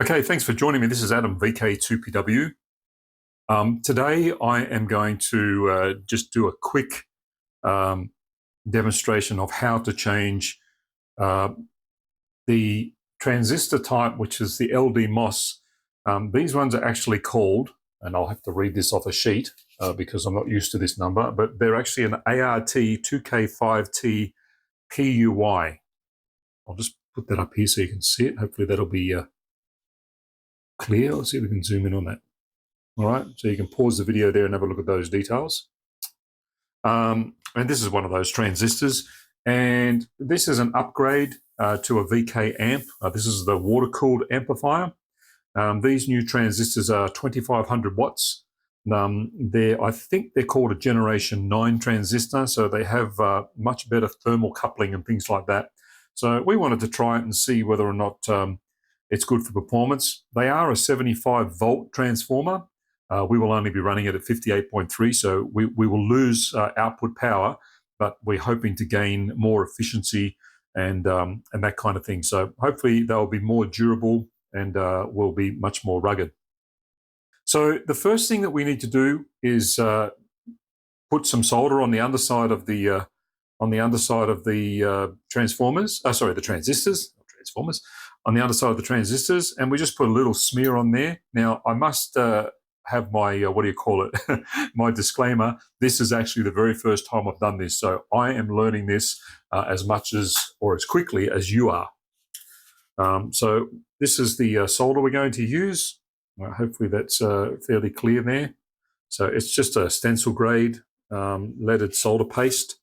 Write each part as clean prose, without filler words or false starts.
Okay, thanks for joining me. This is Adam, VK2PW. Today I am going to just do a quick demonstration of how to change uh, the transistor type, which is the LDMOS. These ones are actually called, and I'll have to read this off a sheet because I'm not used to this number, but they're actually an ART2K5TPUY. I'll just put that up here so you can see it. Hopefully that'll be clear. Let's see if we can zoom in on that. All right, so you can pause the video there and have a look at those details. And this is one of those transistors. And this is an upgrade to a VK amp. This is the water-cooled amplifier. These new transistors are 2500 watts. I think they're called a generation 9 transistor, so they have much better thermal coupling and things like that. So we wanted to try it and see whether or not it's good for performance. They are a 75 volt transformer. We will only be running it at 58.3, so we will lose output power, but we're hoping to gain more efficiency and that kind of thing. So hopefully they'll be more durable and will be much more rugged. So the first thing that we need to do is put some solder on the underside of the transformers. The transistors, not transformers. On the underside of the transistors, and we just put a little smear on there. Now I must have my, my disclaimer. This is actually the very first time I've done this, so I am learning this as much as, or as quickly as you are. So this is the solder we're going to use. Hopefully that's fairly clear there. So it's just a stencil grade leaded solder paste.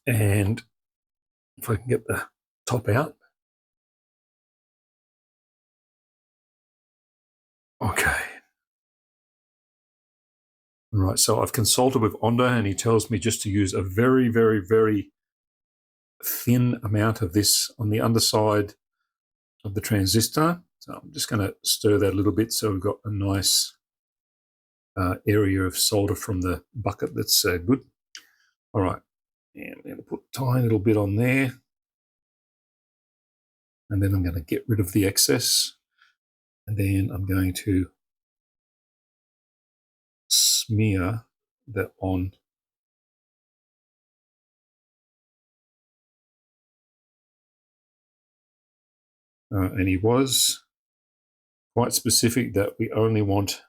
And if I can get the top out. Okay. All right, so I've consulted with Onda and he tells me just to use a very, very, very thin amount of this on the underside of the transistor. So I'm just going to stir that a little bit so we've got a nice area of solder from the bucket that's good. All right, and I'm going to put a tiny little bit on there. And then I'm going to get rid of the excess. And then I'm going to smear that on. And he was quite specific that we only want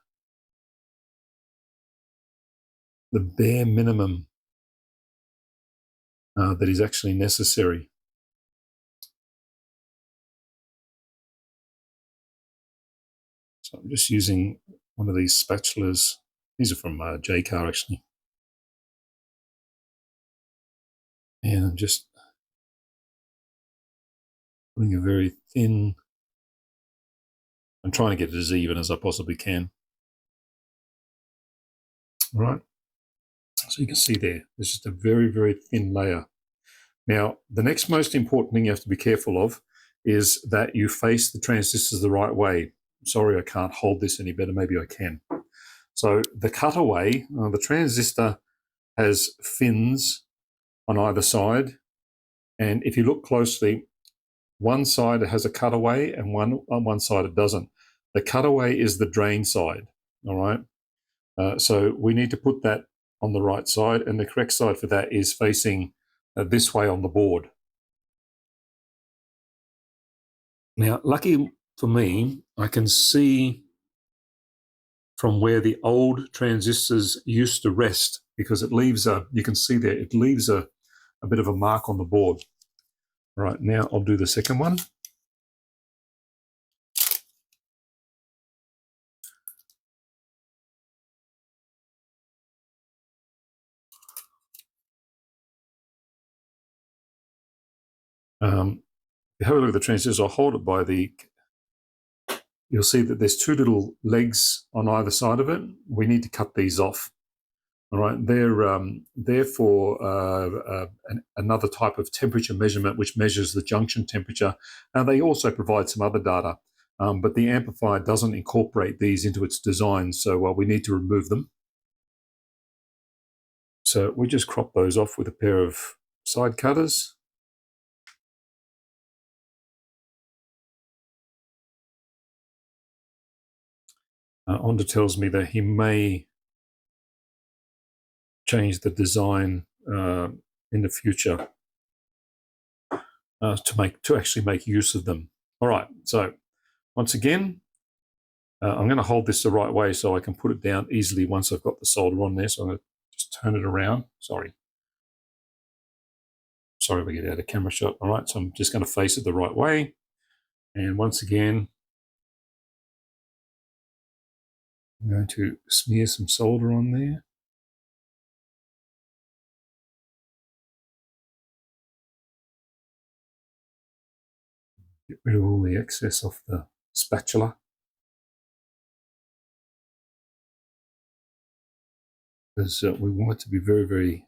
the bare minimum that is actually necessary. So I'm just using one of these spatulas. These are from J-Car actually. And I'm just putting a very thin, I'm trying to get it as even as I possibly can. All right. So you can see there, there's just a very, very thin layer. Now, the next most important thing you have to be careful of is that you face the transistors the right way. Sorry, I can't hold this any better. Maybe I can. So the cutaway, the transistor has fins on either side. And if you look closely, one side has a cutaway and on one side it doesn't. The cutaway is the drain side, all right? So we need to put that on the right side, and the correct side for that is facing this way on the board. Now, lucky for me, I can see from where the old transistors used to rest, because it leaves you can see there, it leaves a bit of a mark on the board. All right, now I'll do the second one. If you have a look at the transistor, I'll hold it by you'll see that there's two little legs on either side of it. We need to cut these off. All right, they're for another type of temperature measurement, which measures the junction temperature. And they also provide some other data, but the amplifier doesn't incorporate these into its design, so we need to remove them. So we just crop those off with a pair of side cutters. Onda tells me that he may change the design in the future to actually make use of them. All right, so once again, I'm going to hold this the right way so I can put it down easily once I've got the solder on there. So I'm going to just turn it around. Sorry we get out of camera shot. All right, so I'm just going to face it the right way. And once again, I'm going to smear some solder on there. Get rid of all the excess off the spatula. Because we want it to be very, very,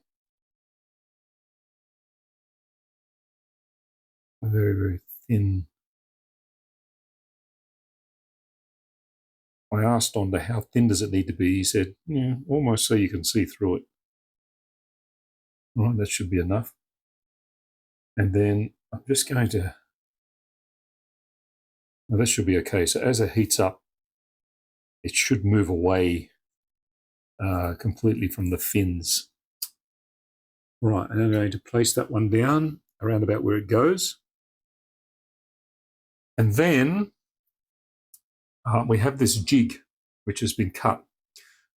very, very thin. I asked Onda how thin does it need to be. He said, yeah, almost so you can see through it. All right, that should be enough. And then I'm just going to, well, this should be okay. So as it heats up, it should move away completely from the fins. Right, and I'm going to place that one down around about where it goes. And then we have this jig, which has been cut.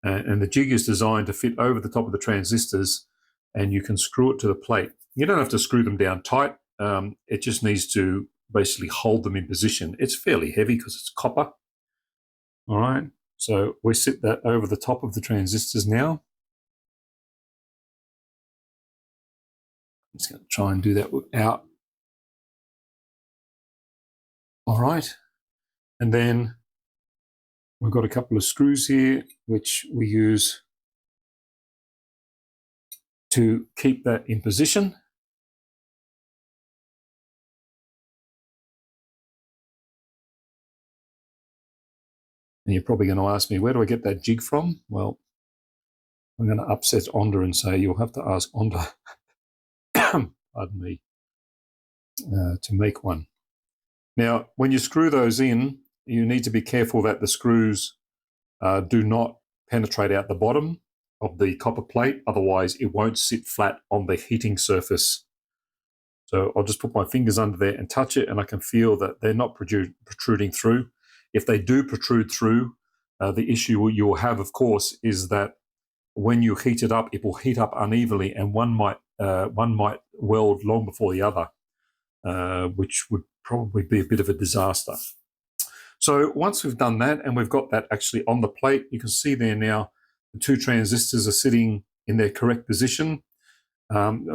And the jig is designed to fit over the top of the transistors, and you can screw it to the plate. You don't have to screw them down tight. It just needs to basically hold them in position. It's fairly heavy because it's copper. All right, so we sit that over the top of the transistors now. I'm just going to try and do that without. All right, and then we've got a couple of screws here, which we use to keep that in position. And you're probably going to ask me, where do I get that jig from? Well, I'm going to upset Onda and say you'll have to ask Onda, pardon me, to make one. Now, when you screw those in, you need to be careful that the screws do not penetrate out the bottom of the copper plate. Otherwise, it won't sit flat on the heating surface. So I'll just put my fingers under there and touch it, and I can feel that they're not protruding through. If they do protrude through, the issue you'll have, of course, is that when you heat it up, it will heat up unevenly, and one might weld long before the other, which would probably be a bit of a disaster. So once we've done that, and we've got that actually on the plate, you can see there now the two transistors are sitting in their correct position.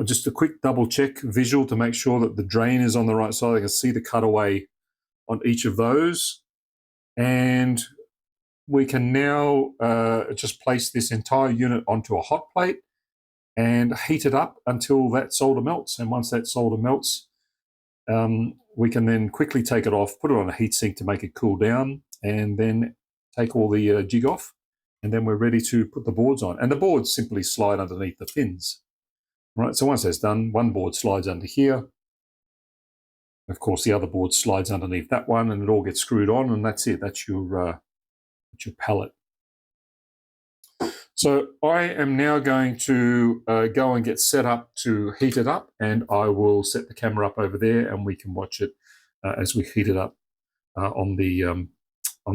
Just a quick double check visual to make sure that the drain is on the right side. I can see the cutaway on each of those. And we can now just place this entire unit onto a hot plate and heat it up until that solder melts. And once that solder melts, we can then quickly take it off, put it on a heatsink to make it cool down, and then take all the jig off. And then we're ready to put the boards on. And the boards simply slide underneath the fins. Right, so once that's done, one board slides under here. Of course, the other board slides underneath that one, and it all gets screwed on, and that's it. That's your pallet. So I am now going to go and get set up to heat it up, and I will set the camera up over there, and we can watch it as we heat it up on the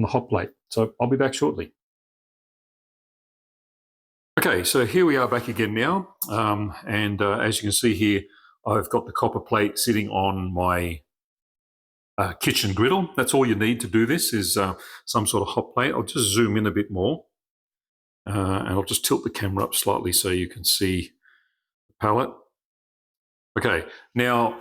hot plate. So I'll be back shortly. Okay, so here we are back again now, and as you can see here, I've got the copper plate sitting on my kitchen griddle. That's all you need to do this is some sort of hot plate. I'll just zoom in a bit more, and I'll just tilt the camera up slightly so you can see the palette. Okay, now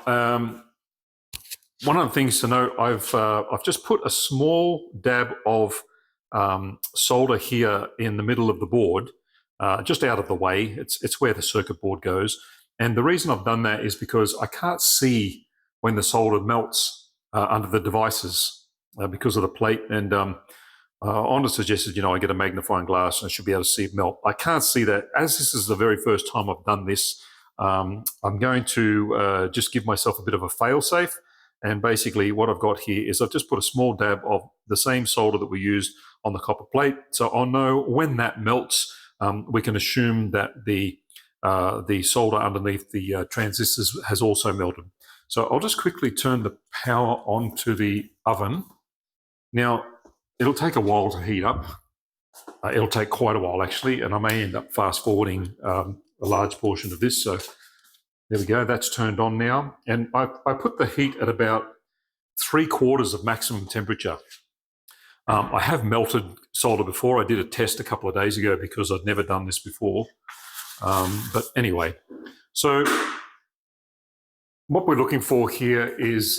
one of the things to note, I've just put a small dab of solder here in the middle of the board. Just out of the way. It's where the circuit board goes. And the reason I've done that is because I can't see when the solder melts under the devices because of the plate. And Onda suggested, I get a magnifying glass and I should be able to see it melt. I can't see that. As this is the very first time I've done this, I'm going to just give myself a bit of a fail-safe And basically what I've got here is I've just put a small dab of the same solder that we used on the copper plate. So I'll know when that melts, we can assume that the solder underneath the transistors has also melted. So I'll just quickly turn the power on to the oven. Now, it'll take a while to heat up. It'll take quite a while, actually, and I may end up fast-forwarding a large portion of this. So there we go, that's turned on now. And I put the heat at about 3/4 of maximum temperature. I have melted solder before. I did a test a couple of days ago because I'd never done this before. But anyway, so what we're looking for here is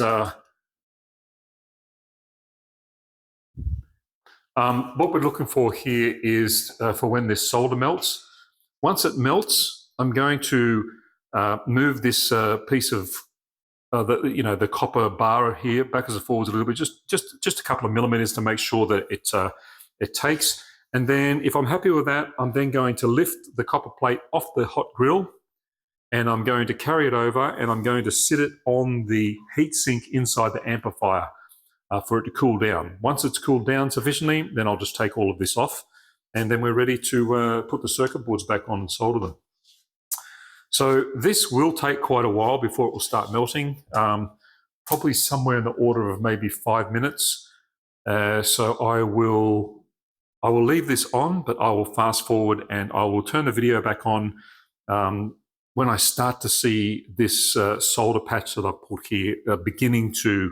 for when this solder melts. Once it melts, I'm going to move this piece of the copper bar here backwards and forwards a little bit, just a couple of millimeters to make sure that it takes. And then if I'm happy with that, I'm then going to lift the copper plate off the hot grill, and I'm going to carry it over, and I'm going to sit it on the heatsink inside the amplifier for it to cool down. Once it's cooled down sufficiently, then I'll just take all of this off, and then we're ready to put the circuit boards back on and solder them. So this will take quite a while before it will start melting, probably somewhere in the order of maybe 5 minutes. So I will leave this on, but I will fast forward and I will turn the video back on when I start to see this solder patch that I put here beginning to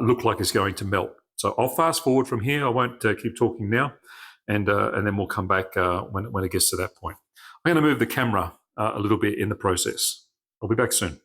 look like it's going to melt. So I'll fast forward from here. I won't keep talking now, and then we'll come back when it gets to that point. I'm going to move the camera a little bit in the process. I'll be back soon.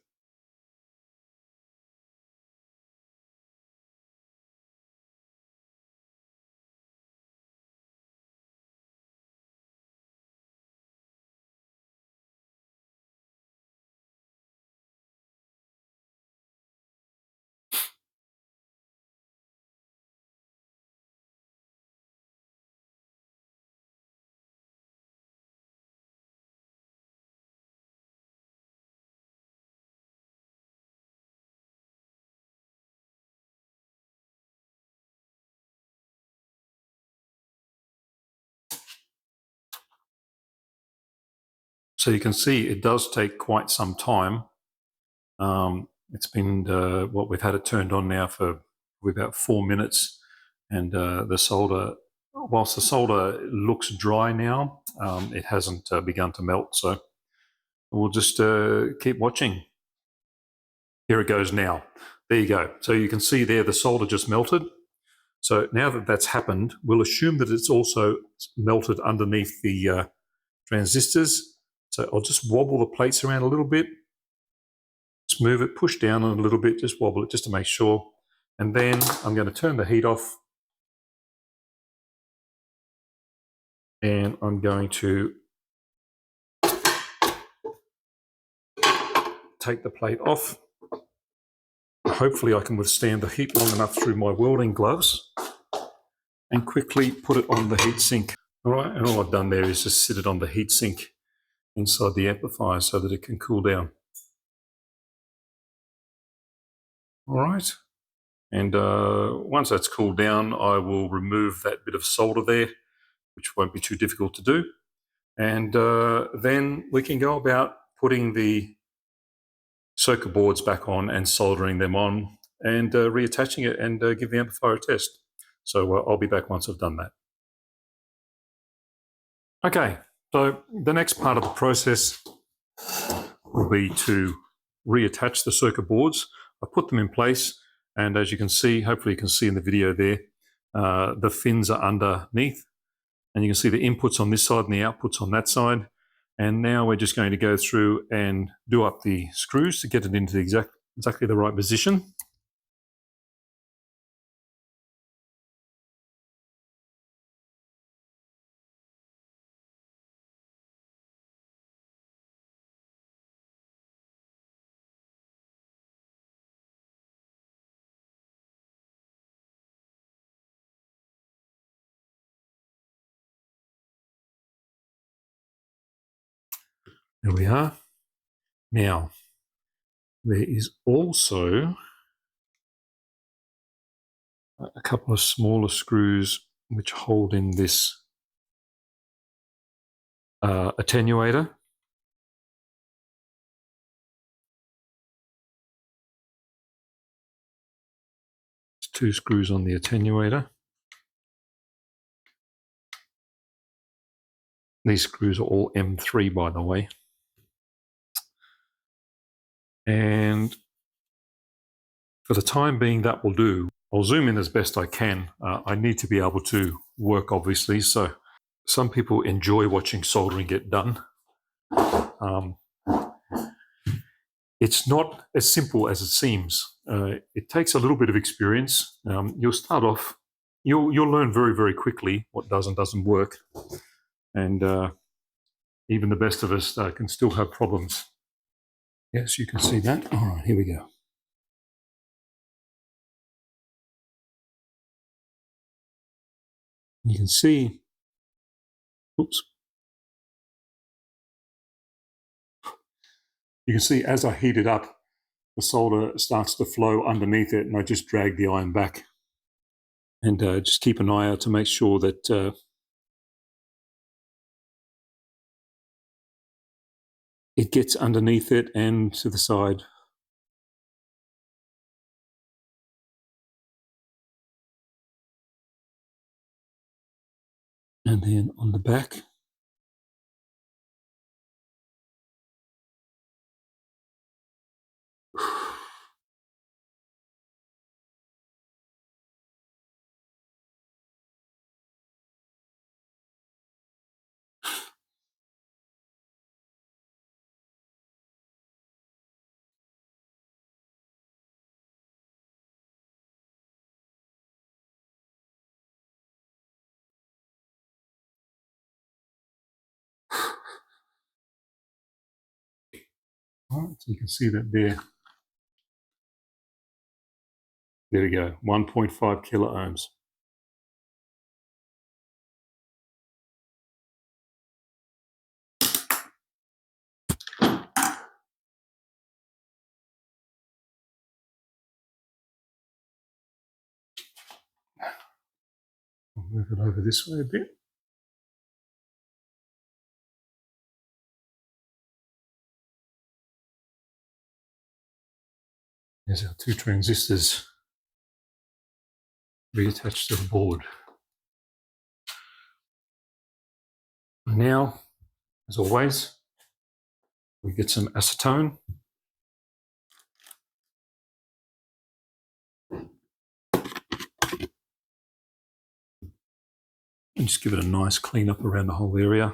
So you can see it does take quite some time. It's been we've had it turned on now for about 4 minutes, and the solder, whilst the solder looks dry now, it hasn't begun to melt. So we'll just keep watching. Here it goes now. There you go. So you can see there the solder just melted. So now that that's happened, we'll assume that it's also melted underneath the transistors. So I'll just wobble the plates around a little bit. Just move it, push down on it a little bit, just wobble it just to make sure. And then I'm going to turn the heat off. And I'm going to take the plate off. Hopefully I can withstand the heat long enough through my welding gloves, and quickly put it on the heatsink. All right, and all I've done there is just sit it on the heatsink inside the amplifier so that it can cool down. All right, and once that's cooled down, I will remove that bit of solder there, which won't be too difficult to do. And then we can go about putting the circuit boards back on and soldering them on and reattaching it and give the amplifier a test. So I'll be back once I've done that. Okay, so the next part of the process will be to reattach the circuit boards. I put them in place, and as you can see, hopefully you can see in the video there, the fins are underneath, and you can see the inputs on this side and the outputs on that side. And now we're just going to go through and do up the screws to get it into exactly the right position. There we are. Now, there is also a couple of smaller screws which hold in this attenuator. There's 2 screws on the attenuator. These screws are all M3, by the way. And for the time being, that will do. I'll zoom in as best I can. I need to be able to work, obviously. So some people enjoy watching soldering get done. It's not as simple as it seems. It takes a little bit of experience. You'll start off, you'll learn very, very quickly what does and doesn't work. And even the best of us can still have problems. Yes, you can see that. All right, here we go. You can see, oops. You can see as I heat it up, the solder starts to flow underneath it, and I just drag the iron back. And just keep an eye out to make sure that it gets underneath it and to the side. And then on the back. All right, so you can see that there. There we go, 1.5 kilo ohms. I'll move it over this way a bit. There's our 2 transistors reattached to the board. And now, as always, we get some acetone. And just give it a nice clean up around the whole area.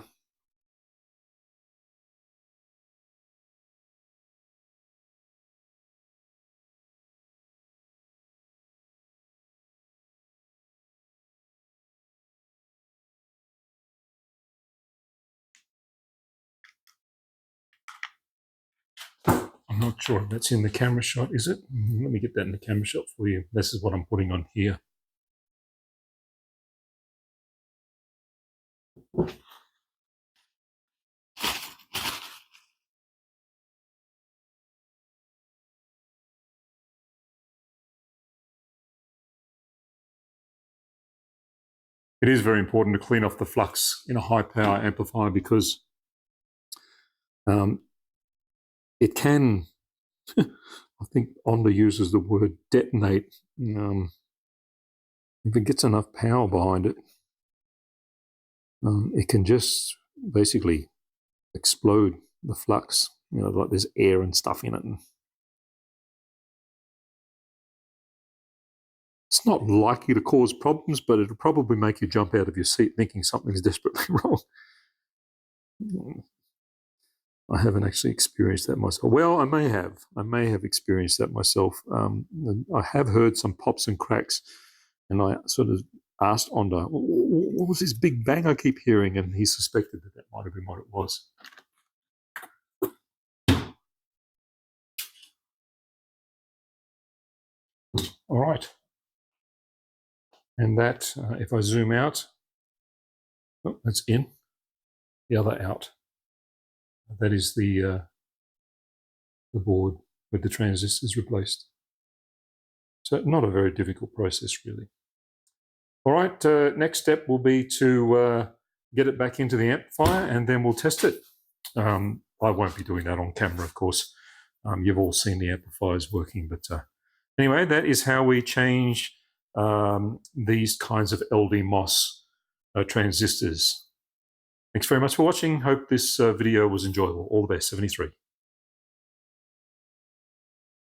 I'm not sure if that's in the camera shot, is it? Let me get that in the camera shot for you. This is what I'm putting on here. It is very important to clean off the flux in a high power amplifier because it can, I think Onda uses the word detonate. If it gets enough power behind it, it can just basically explode the flux. Like there's air and stuff in it. And it's not likely to cause problems, but it'll probably make you jump out of your seat thinking something's desperately wrong. I haven't actually experienced that myself. Well, I may have experienced that myself. I have heard some pops and cracks, and I sort of asked Onda, what was this big bang I keep hearing? And he suspected that might have been what it was. All right. And that, if I zoom out, oh, that's in, the other out. That is the board with the transistors replaced. So not a very difficult process, really. All right, next step will be to get it back into the amplifier, and then we'll test it. I won't be doing that on camera, of course. You've all seen the amplifiers working, but anyway, that is how we change these kinds of LDMOS transistors. Thanks very much for watching. Hope this video was enjoyable. All the best, 73.